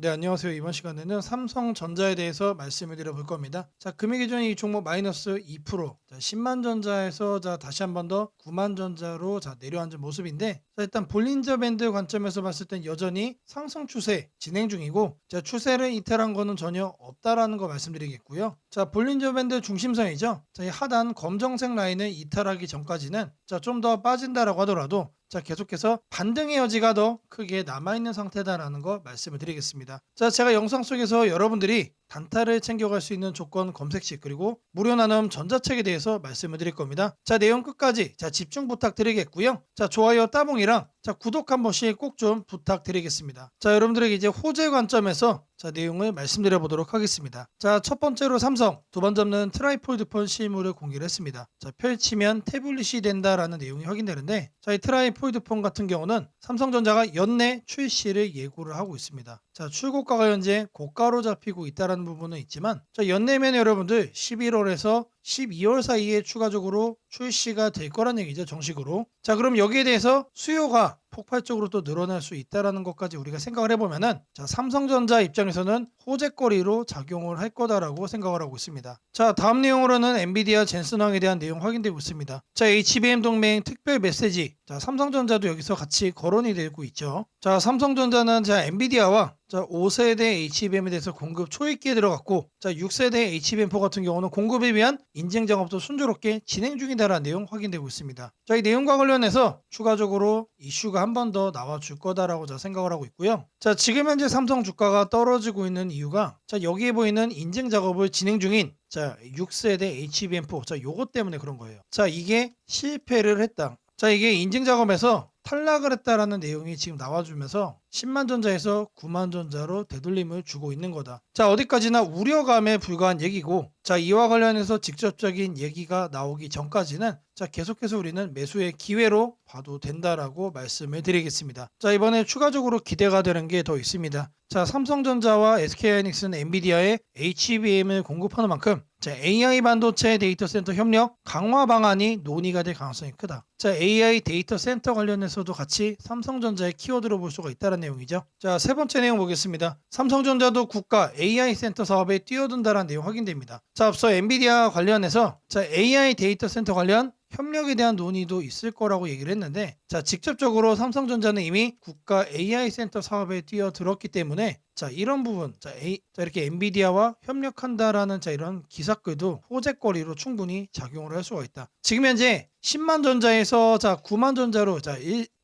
네, 안녕하세요. 이번 시간에는 삼성전자에 대해서 말씀을 드려볼 겁니다. 자, 금일 기준 이 종목 마이너스 2%. 자, 10만 전자에서 다시 한 번 더 9만 전자로 내려앉은 모습인데, 일단 볼린저 밴드 관점에서 봤을 땐 여전히 상승 추세 진행 중이고, 추세를 이탈한 거는 전혀 없다라는 거 말씀드리겠고요. 자, 볼린저 밴드 중심선이죠. 자, 이 하단 검정색 라인을 이탈하기 전까지는 좀 더 빠진다라고 하더라도 계속해서 반등의 여지가 더 크게 남아있는 상태다라는 거 말씀을 드리겠습니다. 자, 제가 영상 속에서 여러분들이 단타를 챙겨갈 수 있는 조건 검색식 그리고 무료 나눔 전자책에 대해서 말씀을 드릴 겁니다. 자, 내용 끝까지 집중 부탁드리겠고요. 자, 좋아요 따봉이랑 구독 한 번씩 꼭 좀 부탁드리겠습니다. 자, 여러분들에게 이제 호재 관점에서 내용을 말씀드려 보도록 하겠습니다. 자, 첫 번째로 삼성 두 번 접는 트라이폴드 폰 실물을 공개를 했습니다. 자, 펼치면 태블릿이 된다라는 내용이 확인되는데, 이 트라이폴드 폰 같은 경우는 삼성전자가 연내 출시를 예고를 하고 있습니다. 자, 출고가가 현재 고가로 잡히고 있다는 부분은 있지만, 연내면 여러분들 11월에서 12월 사이에 추가적으로 출시가 될 거란 얘기죠, 정식으로. 자, 그럼 여기에 대해서 수요가 폭발적으로 또 늘어날 수 있다라는 것까지 우리가 생각을 해보면은, 삼성전자 입장에서는 호재거리로 작용을 할 거다라고 생각을 하고 있습니다. 자, 다음 내용으로는 엔비디아 젠슨왕에 대한 내용 확인되고 있습니다. 자, HBM 동맹 특별 메시지. 자, 삼성전자도 여기서 같이 거론이 되고 있죠. 자, 삼성전자는 엔비디아와 5세대 HBM에 대해서 공급 초입기에 들어갔고, 6세대 HBM4 같은 경우는 공급을 위한 인증 작업도 순조롭게 진행 중이다라는 내용 확인되고 있습니다. 자, 이 내용과 관련해서 추가적으로 이슈가 한 번 더 나와줄 거다라고 생각을 하고 있고요. 자, 지금 현재 삼성 주가가 떨어지고 있는 이유가 여기에 보이는 인증 작업을 진행 중인 6세대 HBM4 요것 때문에 그런 거예요. 자, 이게 실패를 했다. 자, 이게 인증 작업에서 탈락을 했다라는 내용이 지금 나와주면서 10만 전자에서 9만 전자로 되돌림을 주고 있는 거다. 자, 어디까지나 우려감에 불과한 얘기고, 이와 관련해서 직접적인 얘기가 나오기 전까지는 계속해서 우리는 매수의 기회로 봐도 된다라고 말씀을 드리겠습니다. 자, 이번에 추가적으로 기대가 되는 게 더 있습니다. 자, 삼성전자와 SK하이닉스는 엔비디아에 HBM을 공급하는 만큼 AI 반도체 데이터 센터 협력 강화 방안이 논의가 될 가능성이 크다. 자, AI 데이터 센터 관련해서도 같이 삼성전자의 키워드로 볼 수가 있다는 내용이죠. 자, 세 번째 내용 보겠습니다. 삼성전자도 국가 AI 센터 사업에 뛰어든다는 내용 확인됩니다. 자, 앞서 엔비디아 관련해서 AI 데이터 센터 관련 협력에 대한 논의도 있을 거라고 얘기를 했는데, 직접적으로 삼성전자는 이미 국가 AI 센터 사업에 뛰어들었기 때문에 이런 부분, 이렇게 엔비디아와 협력한다라는 이런 기사글도 호재거리로 충분히 작용을 할 수가 있다. 지금 현재 10만 전자에서 9만 전자로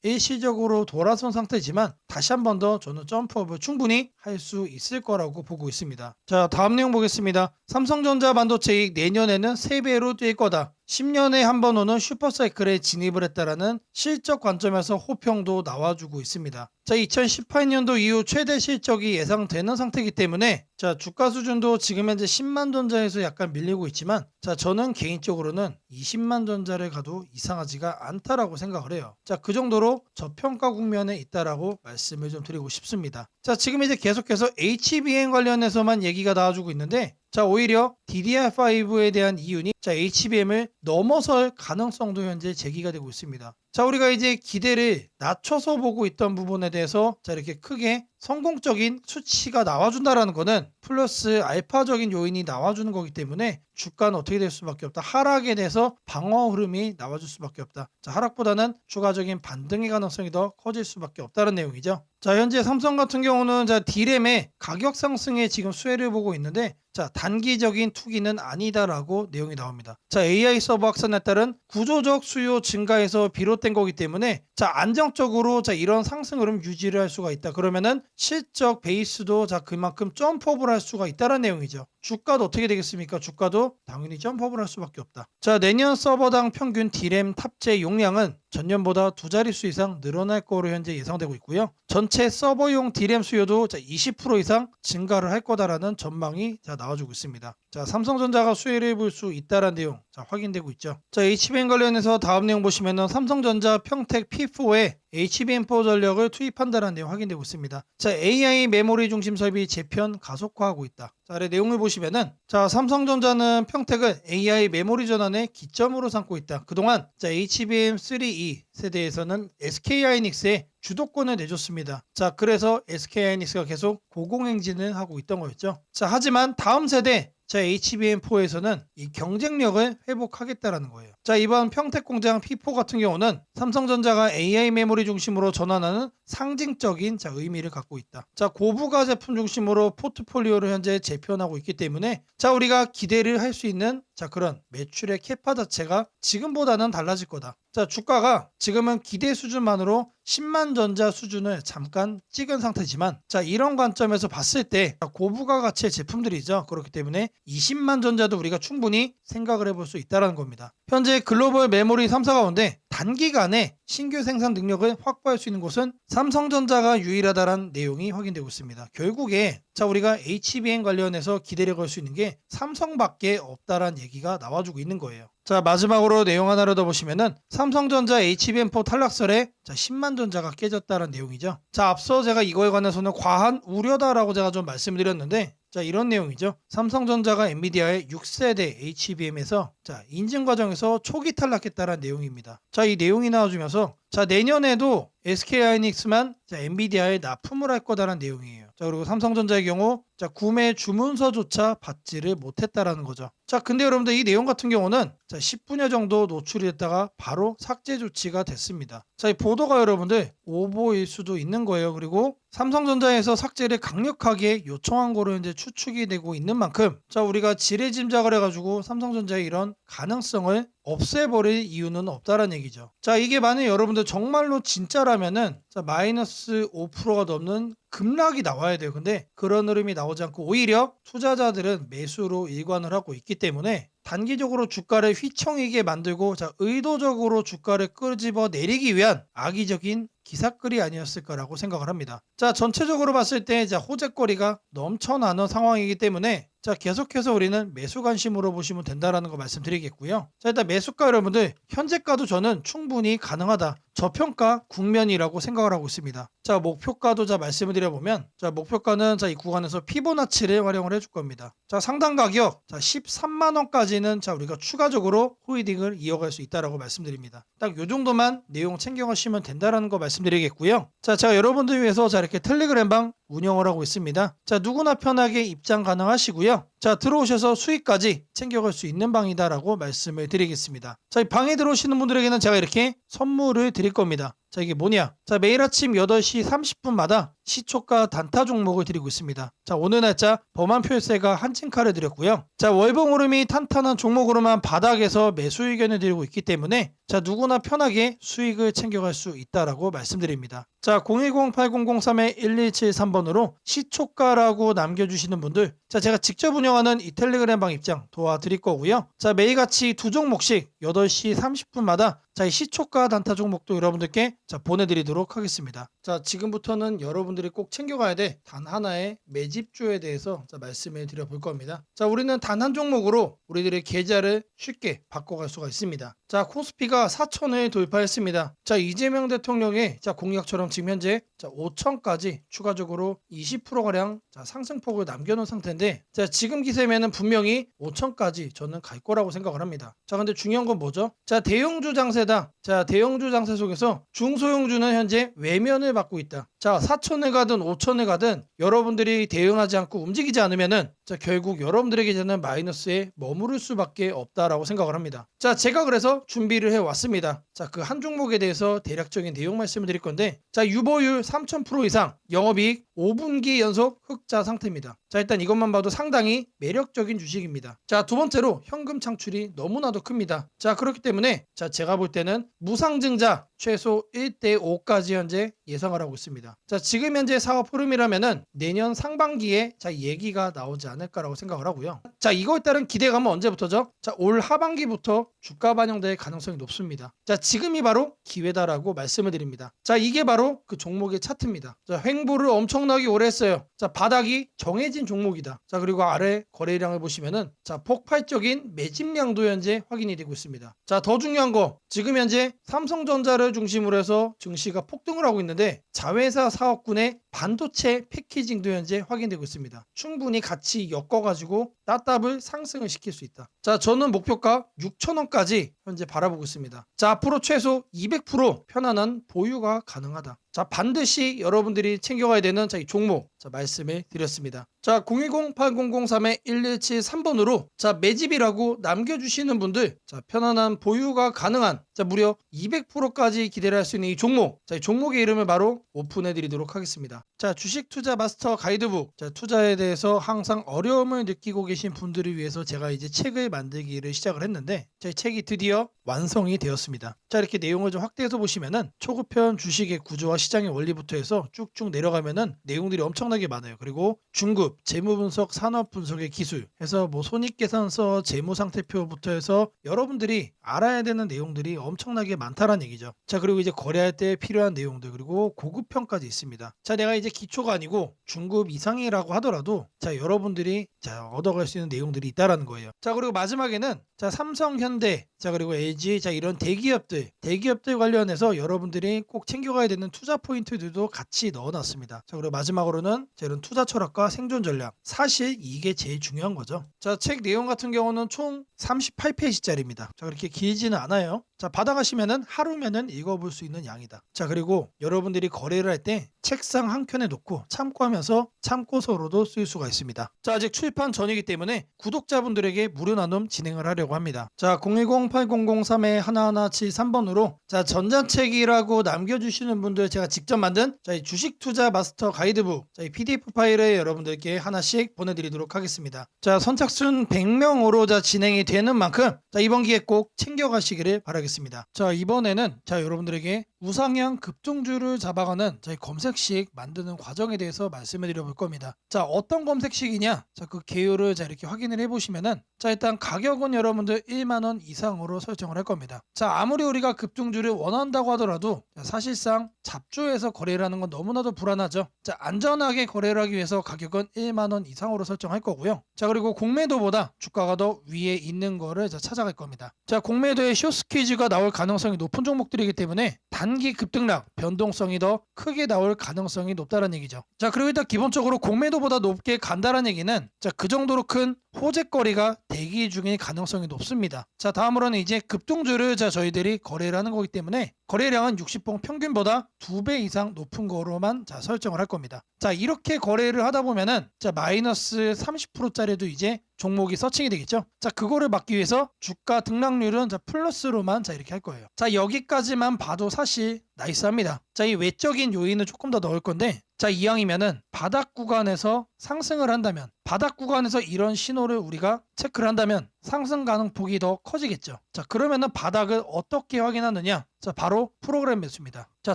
일시적으로 돌아선 상태지만 다시 한 번 더 저는 점프업을 충분히 할 수 있을 거라고 보고 있습니다. 자, 다음 내용 보겠습니다. 삼성전자 반도체 이익 내년에는 3배로 뛸 거다. 10년에 한 번 오는 슈퍼사이클에 진입을 했다라는 실적 관점에서 호평도 나와주고 있습니다. 자, 2018년도 이후 최대 실적이 예상되는 상태이기 때문에 주가 수준도 지금 현재 10만 전자에서 약간 밀리고 있지만, 저는 개인적으로는 20만 전자를 가도 이상하지가 않다라고 생각을 해요. 그 정도로 저평가 국면에 있다라고 말씀을 좀 드리고 싶습니다. 자, 지금 이제 계속해서 HBM 관련해서만 얘기가 나와주고 있는데, 오히려 DDR5에 대한 이윤이 HBM을 넘어설 가능성도 현재 제기가 되고 있습니다. 자, 우리가 이제 기대를 낮춰서 보고 있던 부분에 대해서 이렇게 크게 성공적인 수치가 나와준다라는 거는 플러스 알파적인 요인이 나와주는 거기 때문에 주가는 어떻게 될 수밖에 없다. 하락에 대해서 방어 흐름이 나와줄 수밖에 없다. 하락보다는 추가적인 반등의 가능성이 더 커질 수밖에 없다는 내용이죠. 자, 현재 삼성 같은 경우는 D램의 가격 상승에 지금 수혜를 보고 있는데, 단기적인 투기는 아니다라고 내용이 나옵니다. AI 서버 확산에 따른 구조적 수요 증가에서 비롯된 거기 때문에 안정적으로 이런 상승 흐름 유지를 할 수가 있다. 그러면은 실적 베이스도 그만큼 점프업을 할 수가 있다는 내용이죠. 주가도 어떻게 되겠습니까? 주가도 당연히 점프업을 할 수밖에 없다. 자, 내년 서버당 평균 D램 탑재 용량은 전년보다 2자릿수 이상 늘어날 거로 현재 예상되고 있고요. 전체 서버용 D램 수요도 20% 이상 증가를 할 거다라는 전망이 나와주고 있습니다. 자, 삼성전자가 수혜를 볼 수 있다는 내용 확인되고 있죠. 자, HBM 관련해서 다음 내용 보시면은 삼성전자 평택 P4에 HBM4 전력을 투입한다는 내용 확인되고 있습니다. 자, AI 메모리 중심 설비 재편 가속화하고 있다. 자, 아래 내용을 보시면은 삼성전자는 평택을 AI 메모리 전환의 기점으로 삼고 있다. 그동안 HBM3E 세대에서는 SK하이닉스에 주도권을 내줬습니다. 자, 그래서 SK하이닉스가 계속 고공행진을 하고 있던 거였죠. 자, 하지만 다음 세대 자, HBM4에서는 이 경쟁력을 회복하겠다라는 거예요. 자, 이번 평택공장 P4 같은 경우는 삼성전자가 AI 메모리 중심으로 전환하는 상징적인 자, 의미를 갖고 있다. 자, 고부가 제품 중심으로 포트폴리오를 현재 재편하고 있기 때문에 자, 우리가 기대를 할 수 있는 자, 그런 매출의 캐파 자체가 지금보다는 달라질 거다. 자, 주가가 지금은 기대 수준만으로 10만 전자 수준을 잠깐 찍은 상태지만 자, 이런 관점에서 봤을 때 고부가 가치의 제품들이죠. 그렇기 때문에 20만 전자도 우리가 충분히 생각을 해볼 수 있다는 겁니다. 현재 글로벌 메모리 3사 가운데 단기간에 신규 생산 능력을 확보할 수 있는 곳은 삼성전자가 유일하다는 내용이 확인되고 있습니다. 결국에 자, 우리가 HBM 관련해서 기대를 걸 수 있는 게 삼성밖에 없다라는 얘기가 나와주고 있는 거예요. 자, 마지막으로 내용 하나를 더 보시면은 삼성전자 HBM4 탈락설에 자, 10만 전자가 깨졌다는 내용이죠. 자, 앞서 제가 이거에 관해서는 과한 우려다라고 제가 좀 말씀드렸는데 자, 이런 내용이죠. 삼성전자가 엔비디아의 6세대 HBM에서 자, 인증 과정에서 초기 탈락했다는 내용입니다. 자, 이 내용이 나와주면서 자, 내년에도 SK하이닉스만 자, 엔비디아에 납품을 할 거다라는 내용이에요. 자, 그리고 삼성전자의 경우 자, 구매 주문서조차 받지를 못했다라는 거죠. 자, 근데 여러분들 이 내용 같은 경우는 자, 10분여 정도 노출이 됐다가 바로 삭제 조치가 됐습니다. 자, 이 보도가 여러분들 오보일 수도 있는 거예요. 그리고 삼성전자에서 삭제를 강력하게 요청한 거로 현재 추측이 되고 있는 만큼 자, 우리가 지레짐작을 해가지고 삼성전자의 이런 가능성을 없애버릴 이유는 없다라는 얘기죠. 자, 이게 만약 여러분들 정말로 진짜라면은 자, 마이너스 5%가 넘는 급락이 나와야 돼요. 근데 그런 흐름이 나오지 않고 오히려 투자자들은 매수로 일관을 하고 있기 때문에 단기적으로 주가를 휘청이게 만들고 자, 의도적으로 주가를 끄집어 내리기 위한 악의적인 기사글이 아니었을까라고 생각을 합니다. 자, 전체적으로 봤을 때 자, 호재거리가 넘쳐나는 상황이기 때문에 자, 계속해서 우리는 매수 관심으로 보시면 된다라는 거 말씀드리겠고요. 자, 일단 매수가 여러분들 현재가도 저는 충분히 가능하다. 저평가 국면이라고 생각을 하고 있습니다. 자, 목표가도 자 말씀을 드려보면 자, 목표가는 자, 이 구간에서 피보나치를 활용을 해줄 겁니다. 자, 상단 가격 자, 13만 원까지는 자, 우리가 추가적으로 홀딩을 이어갈 수 있다라고 말씀드립니다. 딱 요 정도만 내용 챙겨가시면 된다라는 거 말씀드리겠고요. 자, 제가 여러분들 위해서 자, 이렇게 텔레그램방 운영을 하고 있습니다. 자, 누구나 편하게 입장 가능하시고요. 자, 들어오셔서 수익까지 챙겨갈 수 있는 방이다라고 말씀을 드리겠습니다. 자, 이 방에 들어오시는 분들에게는 제가 이렇게 선물을 드릴 겁니다. 자, 이게 뭐냐? 자, 매일 아침 8시 30분마다 시초가 단타 종목을 드리고 있습니다. 자, 오늘 날짜 범한 표세가 한층카를 드렸고요. 자, 월봉 흐름이 탄탄한 종목으로만 바닥에서 매수 의견을 드리고 있기 때문에 자, 누구나 편하게 수익을 챙겨갈 수 있다라고 말씀드립니다. 자, 010-8003-1173번으로 시초가라고 남겨주시는 분들 자, 제가 직접 운영하는 이 텔레그램 방 입장 도와드릴 거고요. 자, 매일같이 두 종목씩 8시 30분마다 자, 이 시초가 단타 종목도 여러분들께 자, 보내드리도록 하겠습니다. 자, 지금부터는 여러분들이 꼭 챙겨가야 돼 단 하나의 매집주에 대해서 자, 말씀을 드려볼 겁니다. 자, 우리는 단 한 종목으로 우리들의 계좌를 쉽게 바꿔갈 수가 있습니다. 자, 코스피가 4천을 돌파했습니다. 자, 이재명 대통령의 자, 공약처럼 지금 현재 자, 5천까지 추가적으로 20%가량 자, 상승폭을 남겨놓은 상태인데 자, 지금 기세면은 분명히 5천까지 저는 갈 거라고 생각을 합니다. 자, 근데 중요한 건 뭐죠? 자, 대형주 장세다. 자, 대형주 장세 속에서 중소형주는 현재 외면을 받고 있다. 자, 4천을 가든 5천을 가든 여러분들이 대응하지 않고 움직이지 않으면은 자, 결국 여러분들에게 저는 마이너스에 머무를 수밖에 없다라고 생각을 합니다. 자, 제가 그래서 준비를 해왔습니다. 자, 그 한 종목에 대해서 대략적인 내용 말씀을 드릴 건데 자, 유보율 3000% 이상 영업이익 5분기 연속 흑자 상태입니다. 자, 일단 이것만 봐도 상당히 매력적인 주식입니다. 자, 두 번째로 현금 창출이 너무나도 큽니다. 자, 그렇기 때문에 자, 제가 볼 때는 무상증자 최소 1대5까지 현재 예상을 하고 있습니다. 자, 지금 현재 사업 흐름이라면은 내년 상반기에 자, 얘기가 나오지 않을까라고 생각을 하고요. 자, 이거에 따른 기대감은 언제부터죠? 자, 올 하반기부터 주가 반영될 가능성이 높습니다. 자, 지금이 바로 기회다라고 말씀을 드립니다. 자, 이게 바로 그 종목의 차트입니다. 자, 횡보를 엄청나게 오래 했어요. 자, 바닥이 정해진 종목이다. 자, 그리고 아래 거래량을 보시면은 자, 폭발적인 매집량도 현재 확인이 되고 있습니다. 자, 더 중요한 거 지금 현재 삼성전자를 중심으로 해서 증시가 폭등을 하고 있는데 자회사 회사 사업군의 반도체 패키징도 현재 확인되고 있습니다. 충분히 같이 엮어가지고 따답을 상승을 시킬 수 있다. 자, 저는 목표가 6,000원까지 현재 바라보고 있습니다. 자, 앞으로 최소 200% 편안한 보유가 가능하다. 자, 반드시 여러분들이 챙겨가야 되는 이 종목 말씀을 드렸습니다. 자, 010-8003-1173번으로 매집이라고 남겨주시는 분들 편안한 보유가 가능한 무려 200%까지 기대를 할 수 있는 이 종목, 이 종목의 이름을 바로 오픈해 드리도록 하겠습니다. 자, 주식 투자 마스터 가이드북, 투자에 대해서 항상 어려움을 느끼고 계신 분들을 위해서 제가 이제 책을 만들기를 시작을 했는데 이 책이 드디어 완성이 되었습니다. 자, 이렇게 내용을 좀 확대해서 보시면은 초급편 주식의 구조와 시장의 원리부터 해서 쭉쭉 내려가면은 내용들이 엄청나게 많아요. 그리고 중급, 재무 분석, 산업 분석의 기술 해서 손익계산서, 재무상태표부터 해서 여러분들이 알아야 되는 내용들이 엄청나게 많다라는 얘기죠. 자, 그리고 이제 거래할 때 필요한 내용들, 그리고 고급편까지 있습니다. 자, 내가 이제 기초가 아니고 중급 이상이라고 하더라도 여러분들이 얻어갈 수 있는 내용들이 있다라는 거예요. 자, 그리고 마지막에는 삼성, 현대, 그리고 LG, 이런 대기업들 관련해서 여러분들이 꼭 챙겨가야 되는 투자 포인트들도 같이 넣어놨습니다. 자, 그리고 마지막으로는 이런 투자 철학과 생존 전략, 사실 이게 제일 중요한 거죠. 자, 책 내용 같은 경우는 총 38페이지짜리입니다. 자, 그렇게 길지는 않아요. 자, 받아가시면은 하루면은 읽어볼 수 있는 양이다. 자, 그리고 여러분들이 거래를 할 때 책상 한 켠에 놓고 참고하면서 참고서로도 쓸 수가 있습니다. 자, 아직 출판 전이기 때문에 구독자분들에게 무료 나눔 진행을 하려고 합니다. 자, 010-8003-1173번으로 전자책이라고 남겨주시는 분들 제가 직접 만든 이 주식 투자 마스터 가이드북 이 PDF 파일을 여러분들께 하나씩 보내드리도록 하겠습니다. 자, 선착순 100명으로 진행이 되는 만큼 이번 기회 꼭 챙겨가시기를 바라겠습니다. 자, 이번에는 여러분들에게 우상향 급등주를 잡아가는 검색식 만드는 과정에 대해서 말씀을 드려볼 겁니다. 자, 어떤 검색식이냐? 그 개요를 이렇게 확인을 해보시면은 일단 가격은 여러분들 1만원 이상으로 설정을 할 겁니다. 자, 아무리 우리가 급등주를 원한다고 하더라도 사실상 잡주에서 거래를 하는 건 너무나도 불안하죠. 자, 안전하게 거래를 하기 위해서 가격은 1만원 이상으로 설정할 거고요. 자, 그리고 공매도보다 주가가 더 위에 있는 거를 찾아갈 겁니다. 자, 공매도에 숏스퀴즈가 나올 가능성이 높은 종목들이기 때문에 단기 급등락 변동성이 더 크게 나올 가능성이 높다는 얘기죠. 자, 그리고 일단 기본적으로 공매도보다 높게 간다는 얘기는 그 정도로 큰 호재거리가 대기 중일 가능성이 높습니다. 자, 다음으로는 이제 급등주를 저희들이 거래를 하는 거기 때문에 거래량은 60봉 평균보다 2배 이상 높은 거로만 설정을 할 겁니다. 자, 이렇게 거래를 하다 보면은 마이너스 30%짜리도 이제 종목이 서칭이 되겠죠. 자, 그거를 막기 위해서 주가 등락률은 플러스로만 이렇게 할 거예요. 자, 여기까지만 봐도 사실 나이스합니다. 자, 이 외적인 요인을 조금 더 넣을 건데 자, 이왕이면은 바닥 구간에서 상승을 한다면 바닥 구간에서 이런 신호를 우리가 체크를 한다면 상승 가능폭이 더 커지겠죠. 자, 그러면은 바닥을 어떻게 확인하느냐? 자, 바로 프로그램 매수입니다. 자,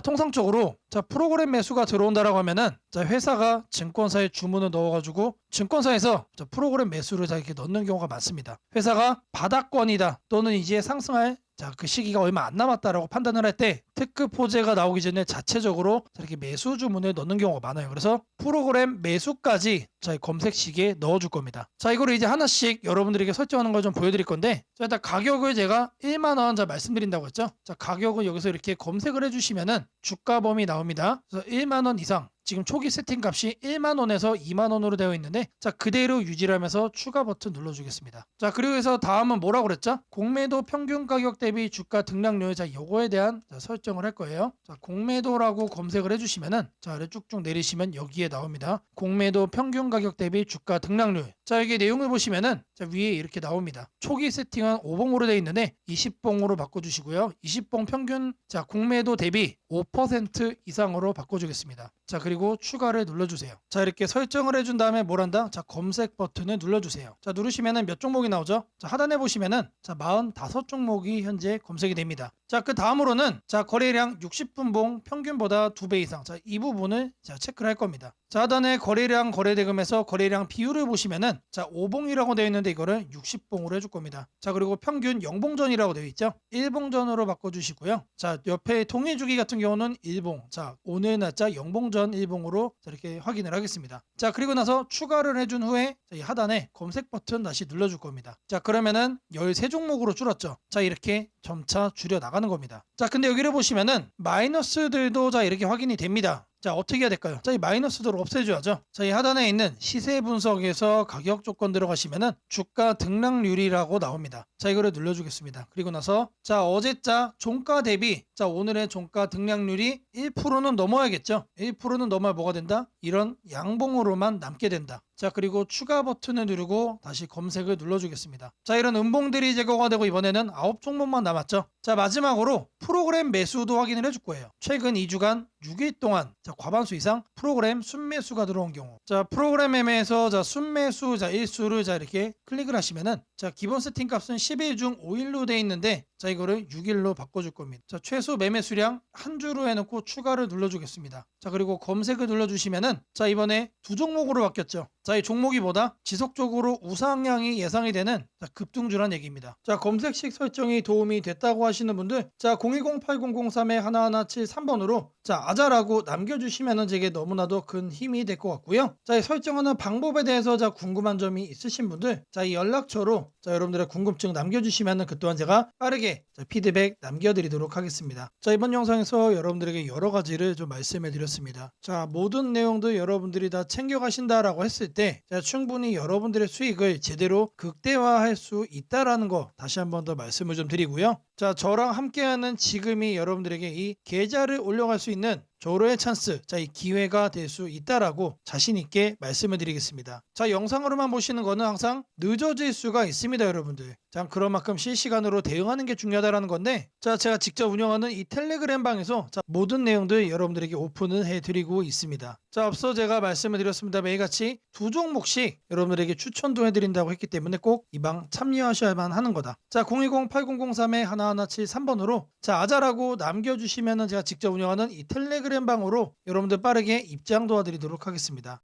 통상적으로 프로그램 매수가 들어온다라고 하면은 회사가 증권사에 주문을 넣어가지고 증권사에서 프로그램 매수를 이렇게 넣는 경우가 많습니다. 회사가 바닥권이다 또는 이제 상승할 그 시기가 얼마 안 남았다라고 판단을 할 때 특급 호재가 나오기 전에 자체적으로 이렇게 매수 주문을 넣는 경우가 많아요. 그래서 프로그램 매수까지 검색식에 넣어줄 겁니다. 자, 이거를 이제 하나씩 여러분들에게 설정하는 걸 좀 보여드릴 건데 일단 가격을 제가 1만원 말씀드린다고 했죠. 자, 가격을 여기서 이렇게 검색을 해주시면은 주가 범위 나옵니다. 그래서 1만원 이상 지금 초기 세팅 값이 1만원에서 2만원으로 되어 있는데 자, 그대로 유지를 하면서 추가 버튼 눌러주겠습니다. 자, 그리고 해서 다음은 뭐라고 그랬죠? 공매도 평균 가격 대비 주가 등락률 요거에 대한 설정을 할 거예요. 자, 공매도라고 검색을 해주시면은 아래 쭉쭉 내리시면 여기에 나옵니다. 공매도 평균 가격 대비 주가 등락률. 자, 여기 내용을 보시면은 위에 이렇게 나옵니다. 초기 세팅은 5봉으로 되어 있는데 20봉으로 바꿔주시고요. 20봉 평균 공매도 대비 5% 이상으로 바꿔주겠습니다. 자, 그리고 추가를 눌러주세요. 자, 이렇게 설정을 해준 다음에 뭘 한다? 자, 검색 버튼을 눌러주세요. 자, 누르시면은 몇 종목이 나오죠? 자, 하단에 보시면은 45종목이 현재 검색이 됩니다. 자, 그 다음으로는 거래량 60분봉 평균보다 2배 이상. 자, 이 부분을 체크를 할 겁니다. 자, 하단에 거래량 거래대금에서 거래량 비율을 보시면은 5봉이라고 되어 있는데 이거를 60봉으로 해줄 겁니다. 자, 그리고 평균 0봉전이라고 되어 있죠. 1봉전으로 바꿔주시고요. 자, 옆에 통일주기 같은 경우는 1봉. 자, 오늘 날짜 0봉전 1봉으로 이렇게 확인을 하겠습니다. 자, 그리고 나서 추가를 해준 후에 이 하단에 검색 버튼 다시 눌러줄 겁니다. 자, 그러면은 13종목으로 줄었죠. 자, 이렇게 점차 줄여 나가는 겁니다. 자, 근데 여기를 보시면은 마이너스들도 이렇게 확인이 됩니다. 자, 어떻게 해야 될까요? 자, 이 마이너스도를 없애줘야죠. 자, 이 하단에 있는 시세 분석에서 가격 조건 들어가시면은 주가 등락률이라고 나옵니다. 자, 이거를 눌러주겠습니다. 그리고 나서 자, 어제자 종가 대비 자, 오늘의 종가 등락률이 1%는 넘어야겠죠. 1%는 넘어야 뭐가 된다? 이런 양봉으로만 남게 된다. 자, 그리고 추가 버튼을 누르고 다시 검색을 눌러주겠습니다. 자, 이런 음봉들이 제거가 되고 이번에는 9종목만 남았죠. 자, 마지막으로 프로그램 매수도 확인을 해줄 거예요. 최근 2주간 6일 동안 자, 과반수 이상 프로그램 순매수가 들어온 경우, 자, 프로그램 매매에서 자, 순매수 자, 일수를 자, 이렇게 클릭을 하시면은 자, 기본 세팅 값은 10일 중 5일로 돼 있는데 자, 이거를 6일로 바꿔줄 겁니다. 자, 최소 매매 수량 한 주로 해놓고 추가를 눌러주겠습니다. 자, 그리고 검색을 눌러주시면은 자, 이번에 두 종목으로 바뀌었죠. 자, 이 종목이 보다 지속적으로 우상향이 예상이 되는 자, 급등주란 얘기입니다. 자, 검색식 설정이 도움이 됐다고 하시는 분들 자, 010-8003-1173번으로 자, 아자라고 남겨주시면은 제게 너무나도 큰 힘이 될 것 같고요. 자, 이 설정하는 방법에 대해서 자, 궁금한 점이 있으신 분들 자, 이 연락처로 자, 여러분들의 궁금증 남겨주시면은 그 또한 제가 빠르게 자, 피드백 남겨드리도록 하겠습니다. 자, 이번 영상에서 여러분들에게 여러 가지를 좀 말씀해 드렸습니다. 자, 모든 내용들 여러분들이 다 챙겨가신다라고 했을 때 자, 충분히 여러분들의 수익을 제대로 극대화할 수 있다라는 거 다시 한번 더 말씀을 좀 드리고요. 자, 저랑 함께하는 지금이 여러분들에게 이 계좌를 올려갈 수 있는 조로의 찬스, 자, 이 기회가 될 수 있다라고 자신 있게 말씀을 드리겠습니다. 자, 영상으로만 보시는 거는 항상 늦어질 수가 있습니다, 여러분들. 자, 그런 만큼 실시간으로 대응하는 게 중요하다라는 건데, 자, 제가 직접 운영하는 이 텔레그램 방에서 자, 모든 내용들 여러분들에게 오픈을 해드리고 있습니다. 자, 앞서 제가 말씀을 드렸습니다. 매일같이 두 종목씩 여러분들에게 추천도 해드린다고 했기 때문에 꼭 이 방 참여하셔야만 하는 거다. 자, 010-8003-1173번으로 자, 아자라고 남겨주시면은 제가 직접 운영하는 이 텔레그램 방으로 여러분들 빠르게 입장 도와드리도록 하겠습니다.